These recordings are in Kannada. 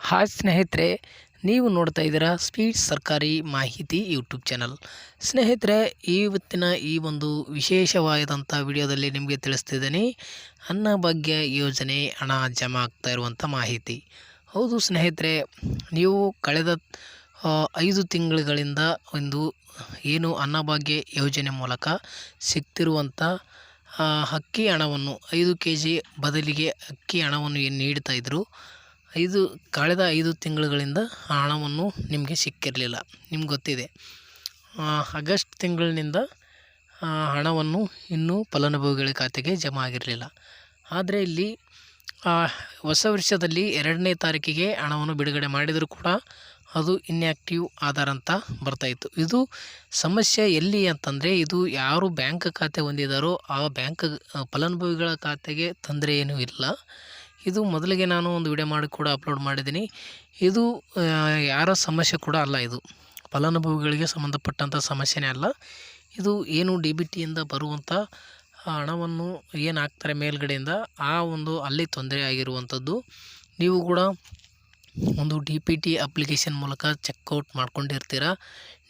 ಹಾಯ್ ಸ್ನೇಹಿತರೆ, ನೀವು ನೋಡ್ತಾ ಇದ್ದೀರಾ ಸ್ಪೀಡ್ ಸರ್ಕಾರಿ ಮಾಹಿತಿ ಯೂಟ್ಯೂಬ್ ಚಾನಲ್. ಸ್ನೇಹಿತರೆ, ಇವತ್ತಿನ ಈ ಒಂದು ವಿಶೇಷವಾದಂಥ ವಿಡಿಯೋದಲ್ಲಿ ನಿಮಗೆ ತಿಳಿಸ್ತಿದ್ದೀನಿ ಅನ್ನಭಾಗ್ಯ ಯೋಜನೆ ಹಣ ಜಮಾ ಆಗ್ತಾ ಇರುವಂಥ ಮಾಹಿತಿ. ಹೌದು ಸ್ನೇಹಿತರೆ, ನೀವು ಕಳೆದ 5 ತಿಂಗಳುಗಳಿಂದ ಒಂದು ಏನು ಅನ್ನಭಾಗ್ಯ ಯೋಜನೆ ಮೂಲಕ ಸಿಗ್ತಿರುವಂಥ ಅಕ್ಕಿ ಹಣವನ್ನು 5 kg ಬದಲಿಗೆ ಅಕ್ಕಿ ಹಣವನ್ನು ಏನು ನೀಡ್ತಾಯಿದ್ರು, ಕಳೆದ 5 ತಿಂಗಳುಗಳಿಂದ ಆ ಹಣವನ್ನು ನಿಮಗೆ ಸಿಕ್ಕಿರಲಿಲ್ಲ. ನಿಮ್ಗೆ ಗೊತ್ತಿದೆ, ಆಗಸ್ಟ್ ತಿಂಗಳಿನಿಂದ ಹಣವನ್ನು ಇನ್ನೂ ಫಲಾನುಭವಿಗಳ ಖಾತೆಗೆ ಜಮಾ ಆಗಿರಲಿಲ್ಲ. ಆದರೆ ಇಲ್ಲಿ ಹೊಸ ವರ್ಷದಲ್ಲಿ 2ನೇ ತಾರೀಕಿಗೆ ಹಣವನ್ನು ಬಿಡುಗಡೆ ಮಾಡಿದರೂ ಕೂಡ ಅದು ಇನ್ಯಾಕ್ಟಿವ್ ಆಧಾರ ಅಂತ ಬರ್ತಾಯಿತ್ತು. ಇದು ಸಮಸ್ಯೆ ಎಲ್ಲಿ ಅಂತಂದರೆ, ಇದು ಯಾರು ಬ್ಯಾಂಕ್ ಖಾತೆ ಹೊಂದಿದಾರೋ ಆ ಬ್ಯಾಂಕ್ ಫಲಾನುಭವಿಗಳ ಖಾತೆಗೆ ತೊಂದರೆ ಏನೂ ಇಲ್ಲ. ಇದು ಮೊದಲಿಗೆ ನಾನು ಒಂದು ವಿಡಿಯೋ ಮಾಡಿ ಕೂಡ ಅಪ್ಲೋಡ್ ಮಾಡಿದ್ದೀನಿ. ಇದು ಯಾರ ಸಮಸ್ಯೆ ಕೂಡ ಅಲ್ಲ. ಇದು ಫಲಾನುಭವಿಗಳಿಗೆ ಸಂಬಂಧಪಟ್ಟಂಥ ಸಮಸ್ಯೆನೇ ಅಲ್ಲ. ಇದು ಏನು DBTಯಿಂದ ಬರುವಂಥ ಹಣವನ್ನು ಏನು ಹಾಕ್ತಾರೆ ಮೇಲ್ಗಡೆಯಿಂದ, ಆ ಒಂದು ಅಲ್ಲಿ ತೊಂದರೆ ಆಗಿರುವಂಥದ್ದು. ನೀವು ಕೂಡ ಒಂದು DBT ಅಪ್ಲಿಕೇಶನ್ ಮೂಲಕ ಚೆಕ್ಔಟ್ ಮಾಡ್ಕೊಂಡಿರ್ತೀರ.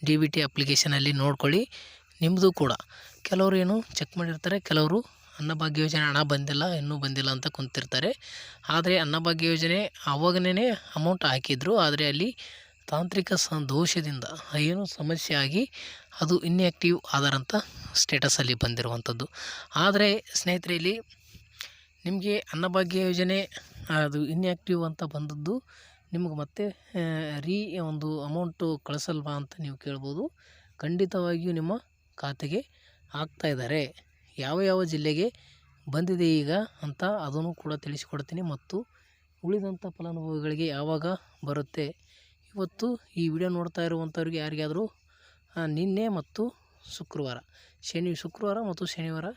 DBT ಅಪ್ಲಿಕೇಶನಲ್ಲಿ ನೋಡ್ಕೊಳ್ಳಿ. ನಿಮ್ಮದು ಕೂಡ ಕೆಲವರು ಏನು ಚೆಕ್ ಮಾಡಿರ್ತಾರೆ, ಕೆಲವರು ಅನ್ನಭಾಗ್ಯ ಯೋಜನೆ ಹಣ ಬಂದಿಲ್ಲ, ಇನ್ನೂ ಬಂದಿಲ್ಲ ಅಂತ ಕುಂತಿರ್ತಾರೆ. ಆದರೆ ಅನ್ನಭಾಗ್ಯ ಯೋಜನೆ ಆವಾಗನೇ ಅಮೌಂಟ್ ಹಾಕಿದ್ರು, ಆದರೆ ಅಲ್ಲಿ ತಾಂತ್ರಿಕ ದೋಷದಿಂದ ಏನು ಸಮಸ್ಯೆ ಆಗಿ ಅದು ಇನ್ಯಾಕ್ಟಿವ್ ಆಧಾರಂಥ ಸ್ಟೇಟಸಲ್ಲಿ ಬಂದಿರುವಂಥದ್ದು. ಆದರೆ ಸ್ನೇಹಿತರೆ, ಇಲ್ಲಿ ನಿಮಗೆ ಅನ್ನಭಾಗ್ಯ ಯೋಜನೆ ಅದು ಇನ್ಯಾಕ್ಟಿವ್ ಅಂತ ಬಂದದ್ದು, ನಿಮಗೆ ಮತ್ತೆ ಒಂದು ಅಮೌಂಟು ಕಳಿಸಲ್ವಾ ಅಂತ ನೀವು ಕೇಳ್ಬೋದು. ಖಂಡಿತವಾಗಿಯೂ ನಿಮ್ಮ ಖಾತೆಗೆ ಹಾಕ್ತಾಯಿದ್ದಾರೆ. ಯಾವ ಜಿಲ್ಲೆಗೆ ಬಂದಿದೆ ಈಗ ಅಂತ ಅದನ್ನು ಕೂಡ ತಿಳಿಸಿಕೊಡ್ತೀನಿ, ಮತ್ತು ಉಳಿದಂಥ ಫಲಾನುಭವಿಗಳಿಗೆ ಯಾವಾಗ ಬರುತ್ತೆ. ಇವತ್ತು ಈ ವಿಡಿಯೋ ನೋಡ್ತಾ ಇರುವಂಥವ್ರಿಗೆ ಯಾರಿಗಾದರೂ ನಿನ್ನೆ ಮತ್ತು ಶುಕ್ರವಾರ ಮತ್ತು ಶನಿವಾರ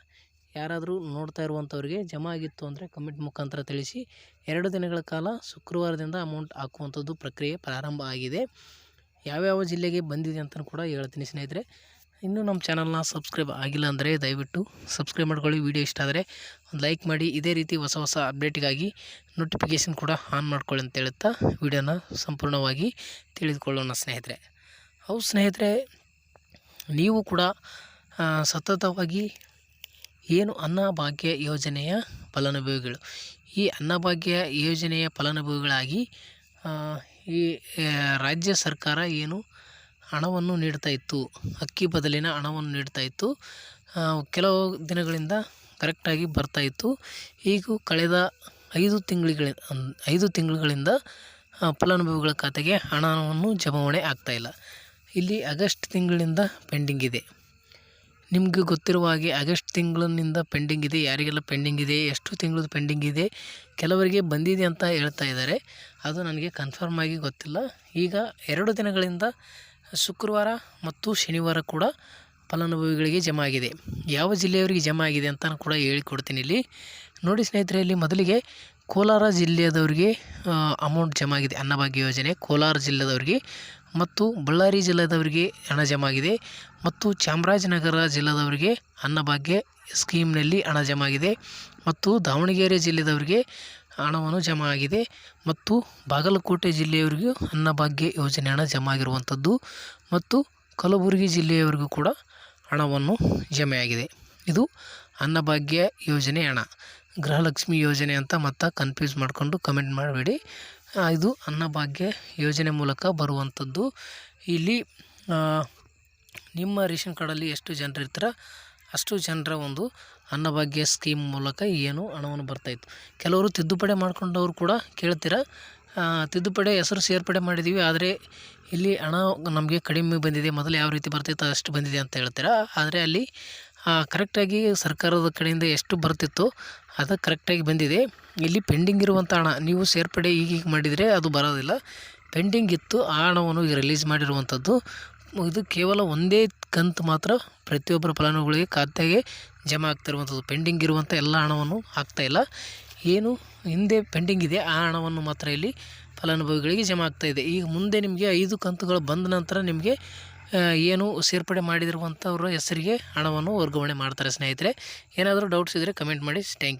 ಯಾರಾದರೂ ನೋಡ್ತಾ ಇರುವಂಥವ್ರಿಗೆ ಜಮಾ ಆಗಿತ್ತು ಅಂದರೆ ಕಮೆಂಟ್ ಮುಖಾಂತರ ತಿಳಿಸಿ. 2 ದಿನಗಳ ಕಾಲ ಶುಕ್ರವಾರದಿಂದ ಅಮೌಂಟ್ ಹಾಕುವಂಥದ್ದು ಪ್ರಕ್ರಿಯೆ ಪ್ರಾರಂಭ ಆಗಿದೆ. ಯಾವ್ಯಾವ ಜಿಲ್ಲೆಗೆ ಬಂದಿದೆ ಅಂತಲೂ ಕೂಡ ಹೇಳ್ತೀನಿ ಸ್ನೇಹಿತರೆ. ಇನ್ನೂ ನಮ್ಮ ಚಾನಲ್ನ ಸಬ್ಸ್ಕ್ರೈಬ್ ಆಗಿಲ್ಲ ಅಂದರೆ ದಯವಿಟ್ಟು ಸಬ್ಸ್ಕ್ರೈಬ್ ಮಾಡ್ಕೊಳ್ಳಿ. ವಿಡಿಯೋ ಇಷ್ಟ ಆದರೆ ಒಂದು ಲೈಕ್ ಮಾಡಿ. ಇದೇ ರೀತಿ ಹೊಸ ಅಪ್ಡೇಟ್ಗಾಗಿ ನೋಟಿಫಿಕೇಷನ್ ಕೂಡ ಆನ್ ಮಾಡ್ಕೊಳ್ಳಿ ಅಂತ ಹೇಳುತ್ತಾ ವಿಡಿಯೋನ ಸಂಪೂರ್ಣವಾಗಿ ತಿಳಿದುಕೊಳ್ಳೋಣ ಸ್ನೇಹಿತರೆ. ಹೌದು ಸ್ನೇಹಿತರೆ, ನೀವು ಕೂಡ ಸತತವಾಗಿ ಏನು ಅನ್ನಭಾಗ್ಯ ಯೋಜನೆಯ ಫಲಾನುಭವಿಗಳು, ಈ ಅನ್ನಭಾಗ್ಯ ಯೋಜನೆಯ ಫಲಾನುಭವಿಗಳಾಗಿ ಈ ರಾಜ್ಯ ಸರ್ಕಾರ ಏನು ಹಣವನ್ನು ನೀಡ್ತಾಯಿತ್ತು, ಅಕ್ಕಿ ಬದಲಿನ ಹಣವನ್ನು ನೀಡ್ತಾಯಿತ್ತು, ಕೆಲವು ದಿನಗಳಿಂದ ಕರೆಕ್ಟಾಗಿ ಬರ್ತಾಯಿತ್ತು. ಈಗ ಕಳೆದ 5 ತಿಂಗಳುಗಳಿಂದ ಫಲಾನುಭವಿಗಳ ಖಾತೆಗೆ ಹಣವನ್ನು ಜಮಾವಣೆ ಆಗ್ತಾಯಿಲ್ಲ. ಇಲ್ಲಿ ಆಗಸ್ಟ್ ತಿಂಗಳಿನಿಂದ ಪೆಂಡಿಂಗ್ ಇದೆ. ನಿಮಗೆ ಗೊತ್ತಿರುವ ಹಾಗೆ ಆಗಸ್ಟ್ ತಿಂಗಳಿನಿಂದ ಪೆಂಡಿಂಗ್ ಇದೆ. ಯಾರಿಗೆಲ್ಲ ಪೆಂಡಿಂಗ್ ಇದೆ, ಎಷ್ಟು ತಿಂಗಳದ್ದು ಪೆಂಡಿಂಗ್ ಇದೆ, ಕೆಲವರಿಗೆ ಬಂದಿದೆ ಅಂತ ಹೇಳ್ತಾ ಇದ್ದಾರೆ. ಅದು ನನಗೆ ಕನ್ಫರ್ಮ್ ಆಗಿ ಗೊತ್ತಿಲ್ಲ. ಈಗ 2 ದಿನಗಳಿಂದ ಶುಕ್ರವಾರ ಮತ್ತು ಶನಿವಾರ ಕೂಡ ಫಲಾನುಭವಿಗಳಿಗೆ ಜಮಾ ಆಗಿದೆ. ಯಾವ ಜಿಲ್ಲೆಯವರಿಗೆ ಜಮಾ ಆಗಿದೆ ಅಂತ ಕೂಡ ಹೇಳಿಕೊಡ್ತೀನಿ. ಇಲ್ಲಿ ನೋಡಿ ಸ್ನೇಹಿತರೆ, ಇಲ್ಲಿ ಮೊದಲಿಗೆ ಕೋಲಾರ ಜಿಲ್ಲೆಯದವರಿಗೆ ಅಮೌಂಟ್ ಜಮಾ ಆಗಿದೆ. ಅನ್ನಭಾಗ್ಯ ಯೋಜನೆ ಕೋಲಾರ ಜಿಲ್ಲೆದವರಿಗೆ ಮತ್ತು ಬಳ್ಳಾರಿ ಜಿಲ್ಲೆದವರಿಗೆ ಹಣ ಜಮಾ ಆಗಿದೆ, ಮತ್ತು ಚಾಮರಾಜನಗರ ಜಿಲ್ಲೆದವರಿಗೆ ಅನ್ನಭಾಗ್ಯ ಸ್ಕೀಮ್ನಲ್ಲಿ ಹಣ ಜಮಾ ಆಗಿದೆ, ಮತ್ತು ದಾವಣಗೆರೆ ಜಿಲ್ಲೆದವರಿಗೆ ಹಣವನ್ನು ಜಮಾ ಆಗಿದೆ, ಮತ್ತು ಬಾಗಲಕೋಟೆ ಜಿಲ್ಲೆಯವರಿಗೂ ಅನ್ನಭಾಗ್ಯ ಯೋಜನೆ ಹಣ ಜಮಾ ಆಗಿರುವಂಥದ್ದು, ಮತ್ತು ಕಲಬುರಗಿ ಜಿಲ್ಲೆಯವರಿಗೂ ಕೂಡ ಹಣವನ್ನು ಜಮೆ ಆಗಿದೆ. ಇದು ಅನ್ನಭಾಗ್ಯ ಯೋಜನೆ ಹಣ. ಗೃಹಲಕ್ಷ್ಮಿ ಯೋಜನೆ ಅಂತ ಮತ್ತೆ ಕನ್ಫ್ಯೂಸ್ ಮಾಡಿಕೊಂಡು ಕಮೆಂಟ್ ಮಾಡಬೇಡಿ. ಇದು ಅನ್ನಭಾಗ್ಯ ಯೋಜನೆ ಮೂಲಕ ಬರುವಂಥದ್ದು. ಇಲ್ಲಿ ನಿಮ್ಮ ರೇಷನ್ ಕಾರ್ಡಲ್ಲಿ ಎಷ್ಟು ಜನರು ಇರ್ತಾರೋ ಅಷ್ಟು ಜನರ ಒಂದು ಅನ್ನಭಾಗ್ಯ ಸ್ಕೀಮ್ ಮೂಲಕ ಏನು ಹಣವನ್ನು ಬರ್ತಾಯಿತ್ತು. ಕೆಲವರು ತಿದ್ದುಪಡಿ ಮಾಡ್ಕೊಂಡವ್ರು ಕೂಡ ಕೇಳ್ತೀರ, ತಿದ್ದುಪಡಿ ಹೆಸರು ಸೇರ್ಪಡೆ ಮಾಡಿದ್ದೀವಿ, ಆದರೆ ಇಲ್ಲಿ ಹಣ ನಮಗೆ ಕಡಿಮೆ ಬಂದಿದೆ, ಮೊದಲು ಯಾವ ರೀತಿ ಬರ್ತಿತ್ತು ಅಷ್ಟು ಬಂದಿದೆ ಅಂತ ಹೇಳ್ತೀರಾ. ಆದರೆ ಅಲ್ಲಿ ಕರೆಕ್ಟಾಗಿ ಸರ್ಕಾರದ ಕಡೆಯಿಂದ ಎಷ್ಟು ಬರ್ತಿತ್ತು ಅದು ಕರೆಕ್ಟಾಗಿ ಬಂದಿದೆ. ಇಲ್ಲಿ ಪೆಂಡಿಂಗ್ ಇರುವಂಥ ಹಣ ನೀವು ಸೇರ್ಪಡೆ ಈಗ ಮಾಡಿದರೆ ಅದು ಬರೋದಿಲ್ಲ. ಪೆಂಡಿಂಗ್ ಇತ್ತು, ಆ ಹಣವನ್ನು ರಿಲೀಸ್ ಮಾಡಿರುವಂಥದ್ದು. ಇದು ಕೇವಲ ಒಂದೇ ಕಂತು ಮಾತ್ರ ಪ್ರತಿಯೊಬ್ಬರ ಫಲಾನುಭವಿಗಳಿಗೆ ಖಾತೆಗೆ ಜಮಾ ಆಗ್ತಿರುವಂಥದ್ದು. ಪೆಂಡಿಂಗ್ ಇರುವಂಥ ಎಲ್ಲ ಹಣವನ್ನು ಆಗ್ತಾಯಿಲ್ಲ. ಏನು ಹಿಂದೆ ಪೆಂಡಿಂಗ್ ಇದೆ ಆ ಹಣವನ್ನು ಮಾತ್ರ ಇಲ್ಲಿ ಫಲಾನುಭವಿಗಳಿಗೆ ಜಮಾ ಆಗ್ತಾಯಿದೆ. ಈಗ ಮುಂದೆ ನಿಮಗೆ 5 ಕಂತುಗಳು ಬಂದ ನಂತರ ನಿಮಗೆ ಏನು ಸೇರ್ಪಡೆ ಮಾಡಿದಿರುವಂಥವ್ರ ಹೆಸರಿಗೆ ಹಣವನ್ನು ವರ್ಗಾವಣೆ ಮಾಡ್ತಾರೆ ಸ್ನೇಹಿತರೆ. ಏನಾದರೂ ಡೌಟ್ಸ್ ಇದ್ದರೆ ಕಮೆಂಟ್ ಮಾಡಿ. Thank you.